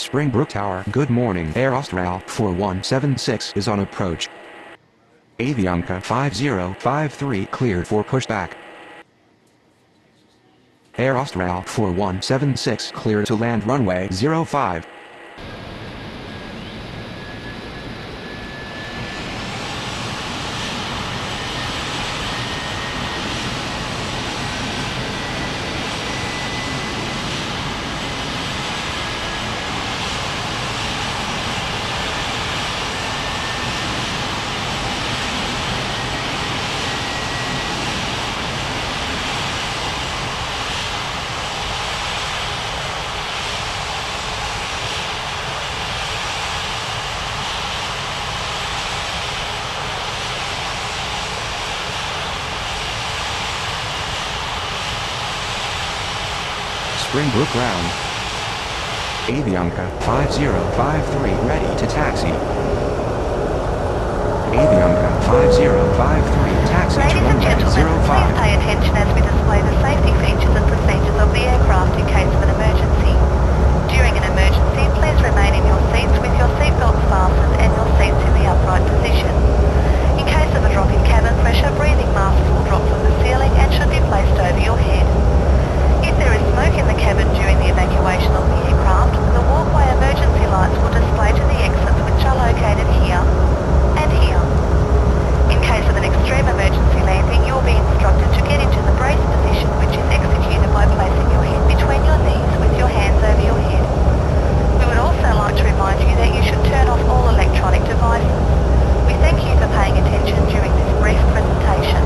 Springbrook Tower. Good morning. Air Austral 4176 is on approach. Avianca 5053 cleared for pushback. Air Austral 4176 cleared to land runway 05. Springbrook ground. Avianca 5053 ready to taxi. Avianca 5053 taxi to runway 05. Please pay attention as we display the safety features and procedures of the aircraft in case of an emergency. During an emergency, please remain in your seats with your seatbelts fastened and your seats in the upright position. In case of a drop in cabin pressure, breathing masks will drop from the ceiling and should be placed over your head. If there is smoke in the cabin during the evacuation of the aircraft, the walkway emergency lights will display to the exits which are located here and here. In case of an extreme emergency landing, you will be instructed to get into the brace position, which is executed by placing your head between your knees with your hands over your head. We would also like to remind you that you should turn off all electronic devices. We thank you for paying attention during this brief presentation.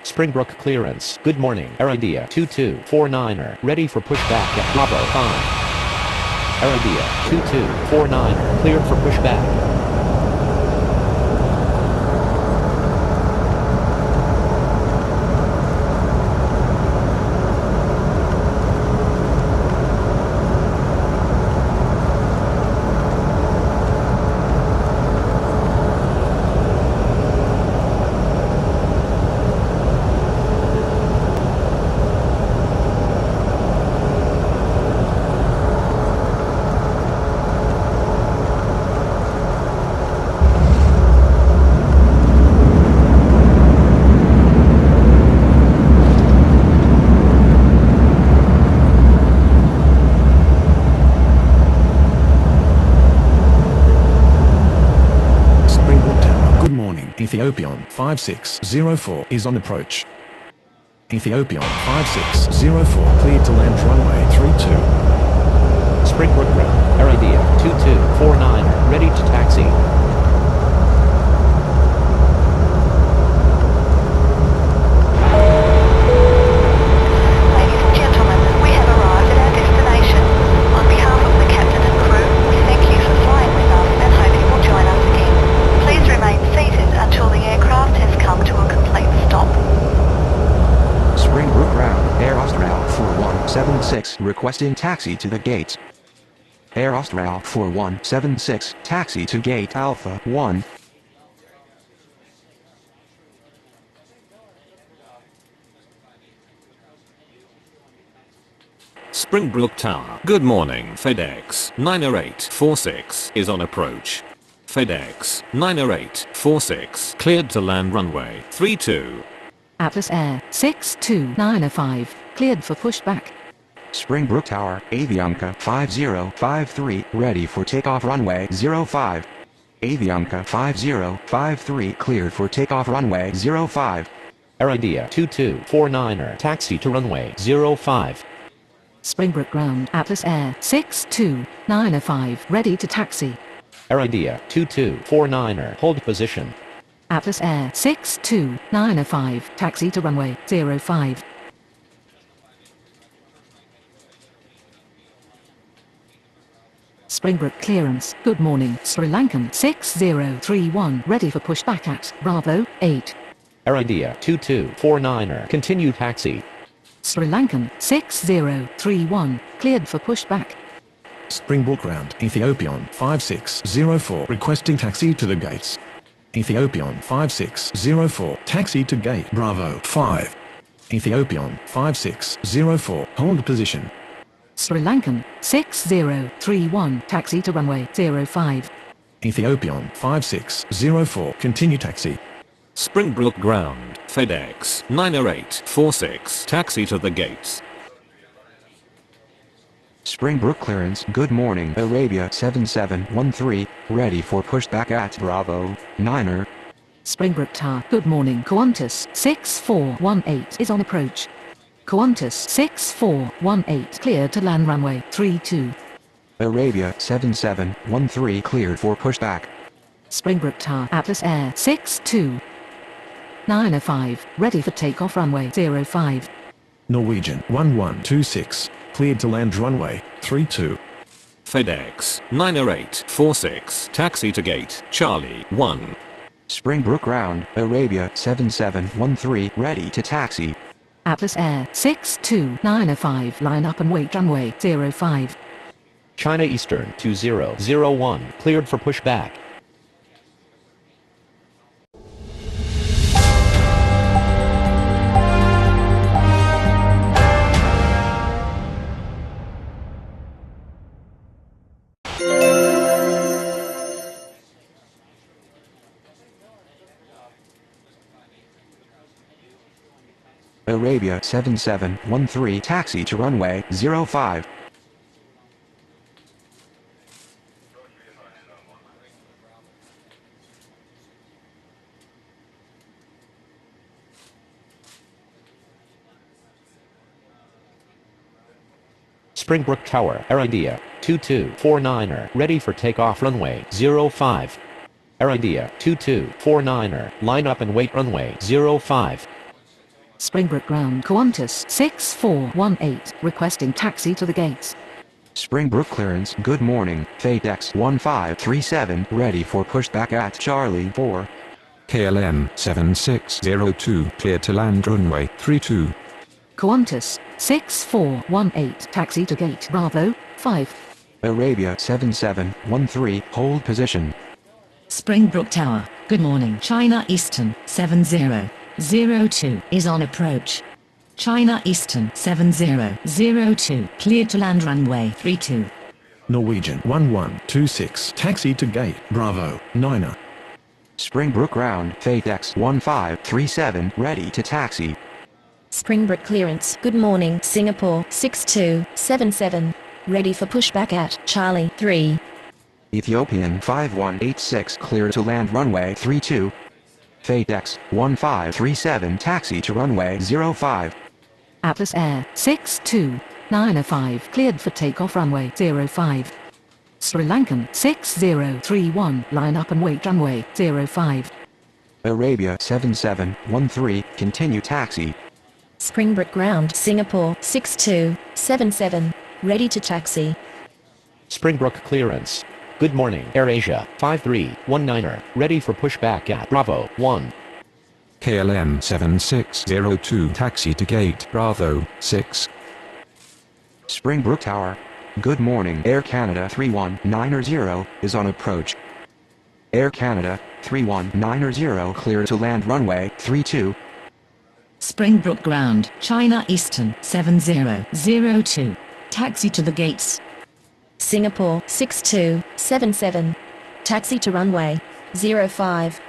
Springbrook clearance. Good morning. Air India 2249er ready for pushback at Bravo 5. Air India 2249er cleared for pushback. Ethiopian 5604 is on approach. Ethiopian 5604 cleared to land runway 32. Springbrook ground. Air India 2249er ready to taxi. Ladies and gentlemen, we have arrived at our destination. On behalf of the captain and crew, we thank you for flying with us and hope you will join us again. Please remain seated until the aircraft has come to a complete stop. Springbrook ground. Air Austral 4176 requesting taxi to the gates. Air Austral 4176 taxi to gate Alpha 1. Springbrook Tower. Good morning. FedEx 90846 is on approach. FedEx 90846 cleared to land runway 32. Atlas Air 6295 cleared for pushback. Springbrook Tower, Avianca 5053 ready for takeoff runway 05. Avianca 5053 cleared for takeoff runway 05. Air India 2249er taxi to runway 05. Springbrook Ground, Atlas Air 6295, ready to taxi. Air India 2249er hold position. Atlas Air 6295, taxi to runway 05. Springbrook clearance, good morning, Sri Lankan 6031, ready for pushback at Bravo 8. Air India 2249er continue taxi. Sri Lankan 6031, cleared for pushback. Springbrook Ground, Ethiopian 5604 requesting taxi to the gates. Ethiopian 5604 taxi to gate Bravo 5. Ethiopian 5604 hold position. Sri Lankan 6031, taxi to runway 05. Ethiopian 5604 continue taxi. Springbrook Ground, FedEx 90846 taxi to the gates. Springbrook clearance, good morning, Arabia 7713, ready for pushback at Bravo 9er. Springbrook Tower, good morning, Qantas 6418 is on approach. Qantas 6418 cleared to land runway 32. Arabia 7713 cleared for pushback. Springbrook Tower, Atlas Air 6295, ready for takeoff runway 05. Norwegian 1126 cleared to land runway 32. FedEx 90846 taxi to gate Charlie 1. Springbrook Ground, Arabia 7713 ready to taxi. Atlas Air 6295, line up and wait runway 05. China Eastern 2001 cleared for pushback. Arabia 7713 taxi to runway 05. Springbrook Tower, Air India 2249er ready for takeoff runway 05. Air India 2249er line up and wait runway 05. Springbrook Ground, Qantas 6418, requesting taxi to the gates. Springbrook clearance, good morning, FedEx 1537 ready for pushback at Charlie 4. KLM 7602 cleared to land runway 32. Qantas 6418, taxi to gate Bravo 5. Arabia 7713 hold position. Springbrook Tower, good morning, China Eastern 7002 is on approach. China Eastern 7002 cleared to land runway 32. Norwegian 1126 taxi to gate Bravo 9er. Springbrook Ground, FedEx 1537 ready to taxi. Springbrook clearance, good morning, Singapore 6277, ready for pushback at Charlie 3. Ethiopian 5186 clear to land runway 32. FedEx 1537 taxi to runway 05. Atlas Air 6295, cleared for takeoff runway 05. Sri Lankan 6031, line up and wait runway 05. Arabia 7713 continue taxi. Springbrook Ground, Singapore 6277, ready to taxi. Springbrook clearance. Good morning, AirAsia 5319er ready for pushback at Bravo 1. KLM 7602 taxi to gate Bravo 6. Springbrook Tower. Good morning, Air Canada 3190 is on approach. Air Canada 3190 clear to land runway 32. Springbrook Ground, China Eastern 7002, taxi to the gates. Singapore 6277, taxi to runway 05.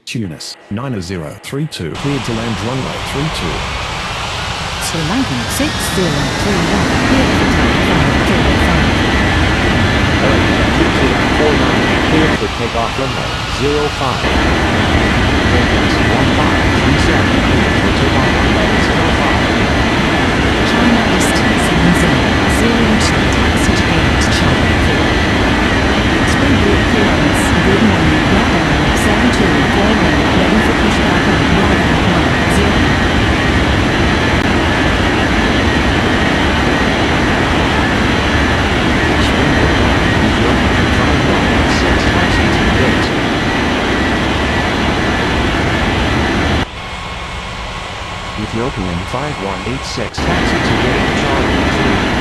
Tunis 9032 cleared to land runway 32. Sri Lankan 6031, cleared for takeoff runway 05. Air India 2249 cleared for for takeoff runway 05. Vagrants 1537 cleared for takeoff runway 05. China Eastern 7002 taxi to gate Charlie 4. Springbrook clearance. Good morning. Bravo 7241 ready for pushback on Bravo 10. Ethiopian 5186 taxi to gate Charlie 3.